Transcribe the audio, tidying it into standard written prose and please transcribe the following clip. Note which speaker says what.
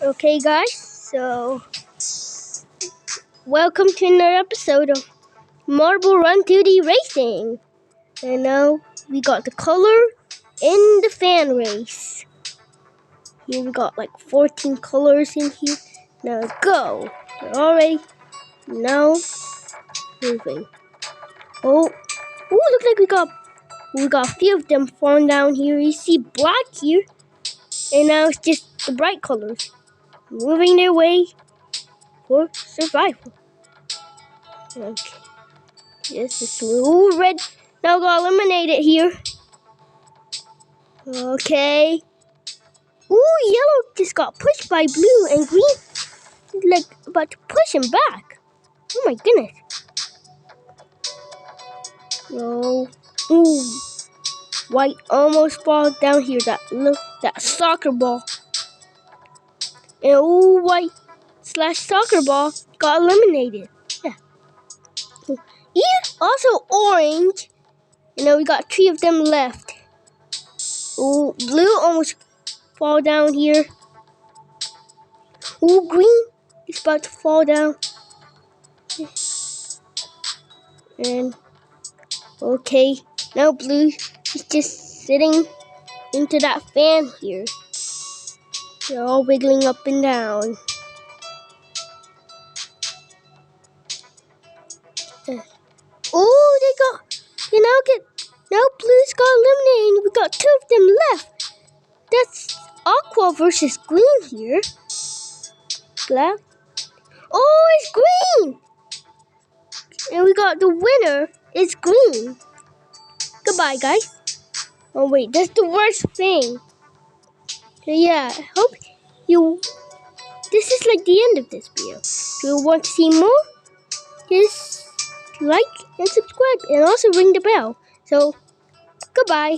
Speaker 1: Okay, guys, so welcome to another episode of Marble Run 2D Racing. And now we got the color in the fan race. Here we got like 14 colors in here. Now go. They're already now moving. Oh, looks like we got a few of them falling down here. You see black here, and now it's just the bright colors moving their way for survival. Okay. Yes, it's ooh, red. Now got eliminated here. Okay. Ooh, yellow just got pushed by blue, and green is like about to push him back. Oh my goodness. No. Ooh. White almost falls down here. That soccer ball. And ooh, white / soccer ball got eliminated. Yeah. Here, also orange. And now we got 3 of them left. Ooh, blue almost fall down here. Ooh, green is about to fall down. And okay, now blue is just sitting into that fan here. They're all wiggling up and down. Oh, now blue's got eliminated. We got 2 of them left. That's aqua versus green here. Black. Oh, it's green. And we got the winner. It's green. Goodbye, guys. Oh wait, that's the worst thing. So yeah, I hope this is like the end of this video. If you want to see more, just like and subscribe and also ring the bell. So, goodbye.